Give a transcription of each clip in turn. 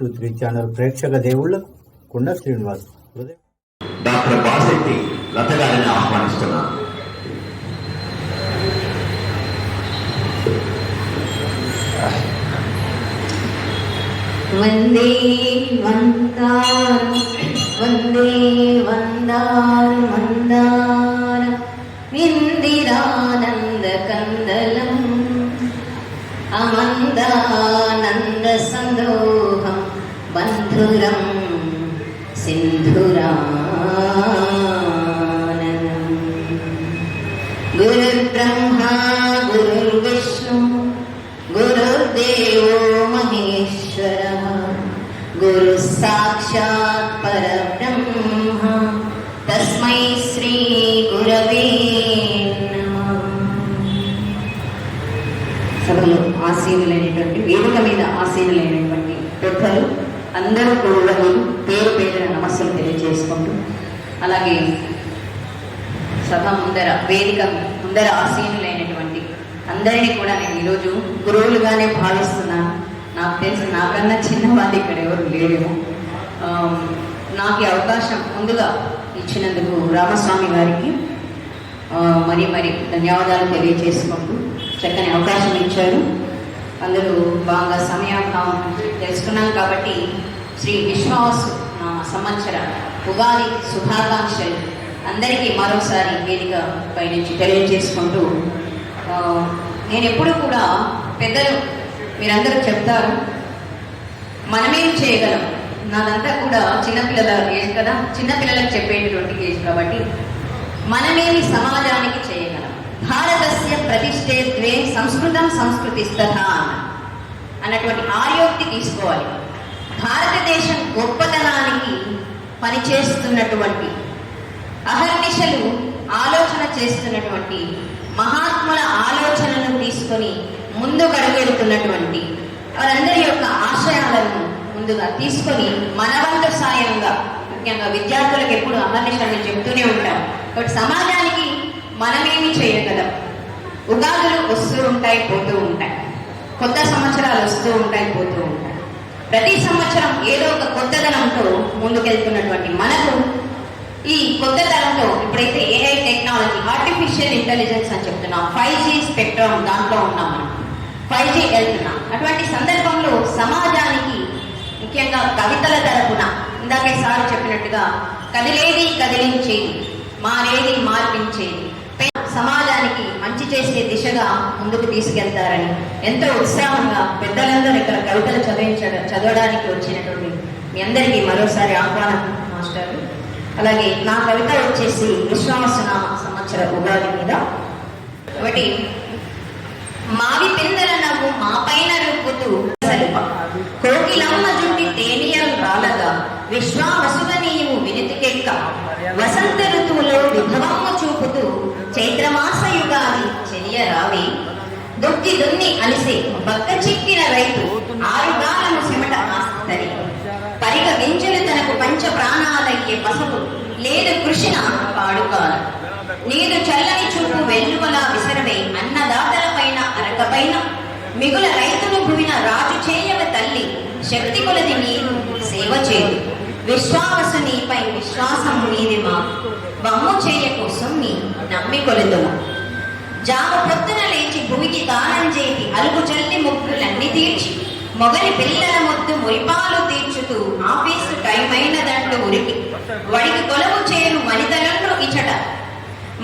Prithvi channel ప్రేక్షక దేవుళ్లకు కొండ శ్రీనివాస్ డాక్టర్ బాసెట్టి లత గారిని ఆహ్వానిస్తున్నాను. వందే వందారు వందే వందారు మందార ఇందిరానంద కందలం అమందానంద సందోహం బంధురం సింధురాననం గురుర్బ్రహ్మా గురుర్విష్ణు గురుర్దేవో మహేశ్వరః గురు సాక్షాత్ పరబ్రహ్మ తస్మై శ్రీ గురవే నమః. సభలో ఆసీనులైనటువంటి వేదిక మీద ఆసీనులైనటువంటి పెద్దలు అందరూ కూడా పేరు పేరున నమస్సులు తెలియజేసుకుంటూ, అలాగే సభ ముందర వేదిక ముందర ఆసీనులైనటువంటి అందరినీ కూడా నేను ఈరోజు గురువులుగానే భావిస్తున్నాను. నాకు తెలిసి నాకన్నా చిన్నవాళ్ళు ఇక్కడ ఎవరు లేరేమో. నాకు ఈ అవకాశం ముందుగా ఇచ్చినందుకు రామస్వామి గారికి మరీ ధన్యవాదాలు తెలియజేసుకుంటూ, చక్కని అవకాశం ఇచ్చారు. అందరూ బాగా సమయాభావం తెలుసుకున్నాం కాబట్టి శ్రీ విశ్వాసు సంవత్సర ఉగాది శుభాకాంక్షలు అందరికీ మరోసారి వేదిక పైనుంచి తెలియజేసుకుంటూ, నేను ఎప్పుడు కూడా పెద్దలు మీరందరూ చెప్తారు మనమేం చేయగలం. నాదంతా కూడా చిన్నపిల్లల ఏజ్ కదా, చిన్నపిల్లలకు చెప్పేటటువంటి ఏజ్ కాబట్టి మనమేమి సమాజానికి చేయగలం. భారతస్య ప్రతిష్ఠే ద్వే సంస్కృతం సంస్కృతిస్తథా అన్నటువంటి ఆర్యోక్తి తీసుకోవాలి. భారతదేశం గొప్పతనానికి పనిచేస్తున్నటువంటి అహర్నిశలు ఆలోచన చేస్తున్నటువంటి మహాత్ముల ఆలోచనలను తీసుకొని ముందు గడుగెడుతున్నటువంటి వారందరి యొక్క ఆశయాలను ముందుగా తీసుకొని మనవంతు సాయంగా, ముఖ్యంగా విద్యార్థులకు ఎప్పుడు అహర్నిశలు చెప్తూనే ఉంటాం కాబట్టి సమాజానికి మనమేమి చేయగలం. ఉగాదులు వస్తూ ఉంటాయి, పోతూ ఉంటాయి. కొత్త సంవత్సరాలు వస్తూ ఉంటాయి, పోతూ ఉంటాయి. ప్రతి సంవత్సరం ఏదో ఒక కొత్తదనంతో ముందుకెళ్తున్నటువంటి మనకు ఈ కొత్త తరంలో ఇప్పుడైతే ఏఐ టెక్నాలజీ, ఆర్టిఫిషియల్ ఇంటెలిజెన్స్ అని చెప్తున్నాం, 5G స్పెక్ట్రమ్ దాంట్లో ఉన్నాం మనం, 5G వెళ్తున్నాం. అటువంటి సందర్భంలో సమాజానికి ముఖ్యంగా కవితల తరపున ఇందాకే సార్ చెప్పినట్టుగా కదిలేది కదిలించేది, మారేది మార్పించేది, సమాజానికి మంచి చేసే దిశగా ముందుకు తీసుకెళ్తారని ఎంతో ఉత్సాహంగా పెద్దలందరూ ఇక్కడ కవితలు చదవడానికి వచ్చినటువంటి మీ అందరికీ మరోసారి ఆహ్వానం మాస్టర్లు. అలాగే నా కవిత వచ్చేసి విశ్వాసనామ సంవత్సర ఉగాది మీద. ఒకటి, మావి పిందెల నవ్వు మా పైన రూపుతూ సలిప కోకిలమ్మ జుంటి తేనియలు రాలగా విశ్వావసుగ నీవు వినితికెక్క వసంత ఋతువులో విభవమ్మ చూపుతూ చైత్రమాస యుగాది చెలియ రావి దుక్కి దున్ని అలిసే బక్క చిక్కిన రైతు ఆరుగాలను చెమట ఆస్తరి పరిగ గింజలు తనకు పంచ ప్రాణాలయ్యే పసపు లేదు కృష్ణ పాడుకాలు నీదు చల్లని చూపు వెల్లువలా విసరవే అన్నదాతల పైన అరకపైన మిగుల రైతును భువిన రాజు చేయవ తల్లి శక్తి కొలది నీరు సేవ చేయు విశ్వావసు నీపై విశ్వాసము నీది మా బమ్ము చేయకు సుమ్మి నమ్మి కొలుదుము జామ పొద్దున లేచి భూమికి దానం చేసి అలుగు చల్లి ముగ్గులన్నీ తీర్చి మొగలి పిల్లల ముద్దు మురిపాలు తీర్చుతూ ఆఫీసు టైమైన దండ్లు ఉరికి వడికి కొలవు చేరు వనితలను ఇచట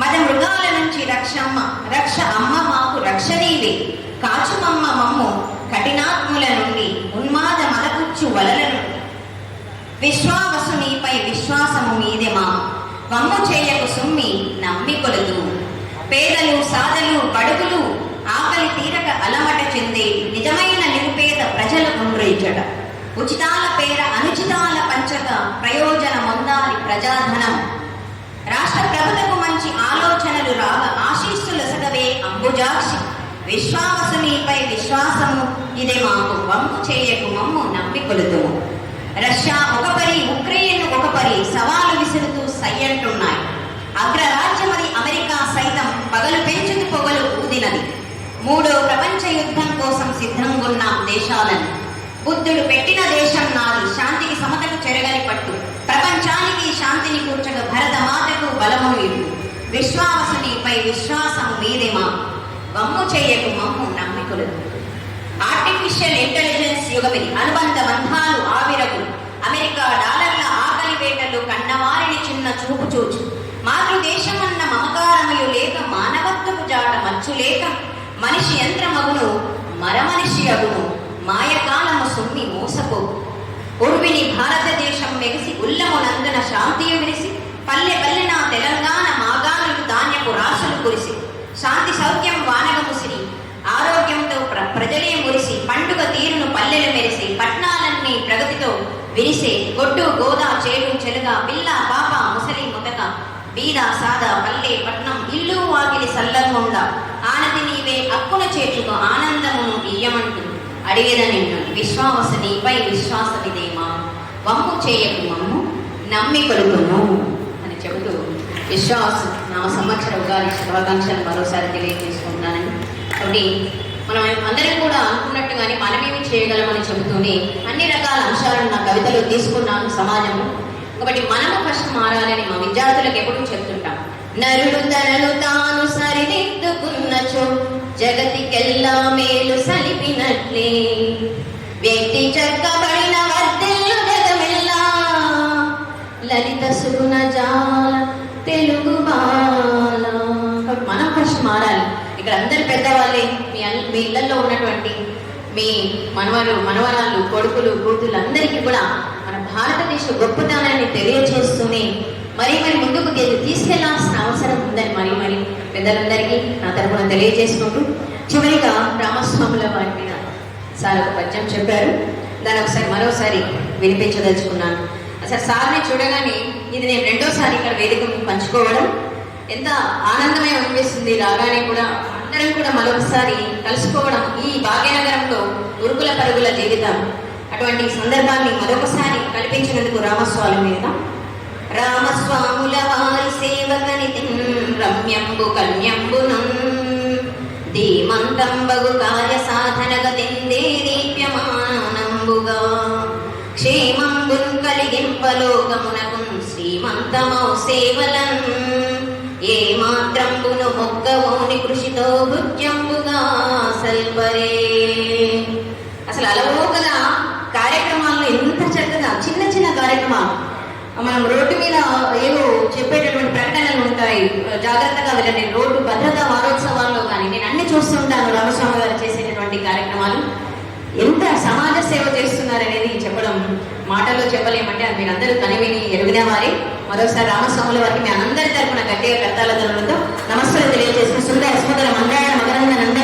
మద మృగాల నుంచి రక్ష అమ్మ మాకు రక్ష నీవే కాచుమమ్మ మమ్ము కఠినాత్ముల నుండి ఉన్మాద మదపుచ్చు వలల నుండి విశ్వావసు నీపై విశ్వాసము మీదే మా వమ్ము చేయకు సుమ్మి నమ్మి కొలుదు పేదలు సాదలు బడుగులు ఆకలి తీరక అలమట చెందే నిజమైన నిరుపేద ప్రజలు ఉండ్రించట ఉచితాల పేర అనుచితాల పంచక ప్రయోజన మొందాలి ప్రజాధనం రాష్ట్ర ప్రభుత్వకు మంచి ఆలోచనలు రాగ ఆశీస్సుల సగవే అంబుజాక్షి విశ్వావసునిపై విశ్వాసము ఇదే మాకు వంపు చేయకు మమ్ము నమ్మి కొలుతుము రష్యా ఒక పరి ఉక్రెయిన్ ఒక పరి సవాలు విసురుతూ సయ్యంటున్నాయి అగ్రరాజ్యమది అమెరికా సైతం పగలు పెంచుతూ పొగలు ఊదినది మూడో ప్రపంచ యుద్ధం కోసం సిద్ధంగున్న దేశాలను బుద్ధుడు పెట్టిన దేశం నాది, శాంతికి సమతకు చెరగని పట్టు, ప్రపంచానికి శాంతిని కూర్చగ భరతమాతకు బలము ఇవ్వు, విశ్వావసునిపై విశ్వాసం మీదేమా, వమ్ము చేయకు మమ్ము నమ్మికులదు. ఆర్టిఫిషియల్ ఇంటెలిజెన్స్ యుగమిది, అనుబంధ బంధాలు ఆవిరగు, అమెరికా డాలర్ల ఆకలి వేటలు కన్నవారిని చిన్న చూపు చూచు, మాతృదేశమన్న మమకారమయు లేక మానవత్వపు జాట మచ్చు లేక, మనిషి యంత్రమగును మరమనిషి అగును, మాయకాలము సుమ్మి మోసపో. ఉర్విని భారతదేశం మెగిసి ఉల్లమునందున శాంతియు విరిసి, పల్లె పల్లెన తెలంగాణ మాగాణులు ధాన్యపు రాసులు కురిసి, శాంతి సౌఖ్యం వానగ ముసిరి, ఆరోగ్యంతో ప్రజలే మురిసి, పండుగ తీరును పల్లెలు మెరిసి, పట్నాలన్నీ ప్రగతితో విరిసే, గొడ్డు గోదా చేడు చెలుగ పిల్ల పాప ముసలి ముతక, బీద సాదా పల్లె పట్నం ఇల్లు వాకిలి సల్లంగుండ, ఆనది నీవే అక్కున చేర్చుకో ఆనందమును ఇయ్యమంటూ అడిగేద నిన్ను, విశ్వావసునిపై విశ్వాసమిదేమా, వమ్ము చేయకు మమ్ము నమ్మి కొడుకును అని చెబుతూ విశ్వాస నామ సంవత్సర ఉగాది శుభాకాంక్షలు మరోసారి తెలియజేసుకుంటున్నానని. కాబట్టి మనం అందరం కూడా అనుకున్నట్టుగానే మనమేమి చేయగలమని చెబుతూనే అన్ని రకాల అంశాలను నా కవితలో తీసుకున్నాను సమాజంలో. కాబట్టి మనము ఫస్ట్ మారాలని మా విద్యార్థులకు ఎప్పుడూ చెప్తుంటాం. నరుడు తనను తాను సరిదిద్దుకున్నచో జగతికెల్లా మేలు సలిపినట్లే, వ్యక్తి చక్కబడిన వర్ధిల్లు జగమెల్లా, లలిత సుగుణ జాల తెలుగు బాల. మనం ఫస్ట్ మారాలి. ఇక్కడ అందరు పెద్దవాళ్ళే, మీ ఇళ్లలో ఉన్నటువంటి మీ మనవరాళ్ళు కొడుకులు కూతుళ్ళు అందరికీ కూడా మన భారతదేశ గొప్పతనాన్ని తెలియజేస్తూనే మరి ముందుకు తీసుకెళ్లాల్సిన అవసరం ఉందని మరి పెద్దలందరికీ నా తరఫున తెలియజేసుకుంటూ, చివరిగా రామస్వాముల వారి మీద సార్ ఒక పద్యం చెప్పారు, దాన్ని మరోసారి వినిపించదలుచుకున్నాను. అసలు సార్ని చూడగానే ఇది నేను రెండోసారి ఇక్కడ వేదిక పంచుకోవడం ఎంత ఆనందమే అనిపిస్తుంది. రాగానే కూడా అందరం కూడా మరొకసారి కలుసుకోవడం, ఈ భాగ్యనగరంలో ఉరుకుల పరుగుల జీవితం, అటువంటి సందర్భాన్ని మరొకసారి కల్పించినందుకు రామస్వామి మీద. రామస్వాముల వారి సేవకని రమ్యంబు కన్యంబును ధీమంతంబగు కార్య సాధనగ తిందే దీప్యమానంబుగా, క్షేమంబున్ కలిగింపలోకమునకు శ్రీమంతమౌ సేవలన్, ఏ మాత్రంబును మొక్కవోని కృషితో భుజ్యంబుగా సల్పరే. అసలు అలవోకల కార్యక్రమాల్లో ఎంత చక్కగా చిన్న చిన్న కార్యక్రమాలు, మనం రోడ్డు మీద ఏవో చెప్పేటటువంటి ప్రకటనలు ఉంటాయి, జాగ్రత్తగా వెళ్ళండి, రోడ్డు భద్రతా వారోత్సవాల్లో కానీ నేను అన్ని చూస్తుంటాను. రామస్వామి గారు చేసేటటువంటి కార్యక్రమాలు ఎంత సమాజ సేవ చేస్తున్నారనేది చెప్పడం మాటల్లో చెప్పలేమంటే అది మీరందరూ కనివిని ఎరుగిన వారే. మరోసారి రామస్వాముల వారికి మీ అందరి తరపున గట్టిగా కర్తాల ధనులతో నమస్కారం తెలియజేస్తూ సుందర సుందర మంగళ మకరంద నంద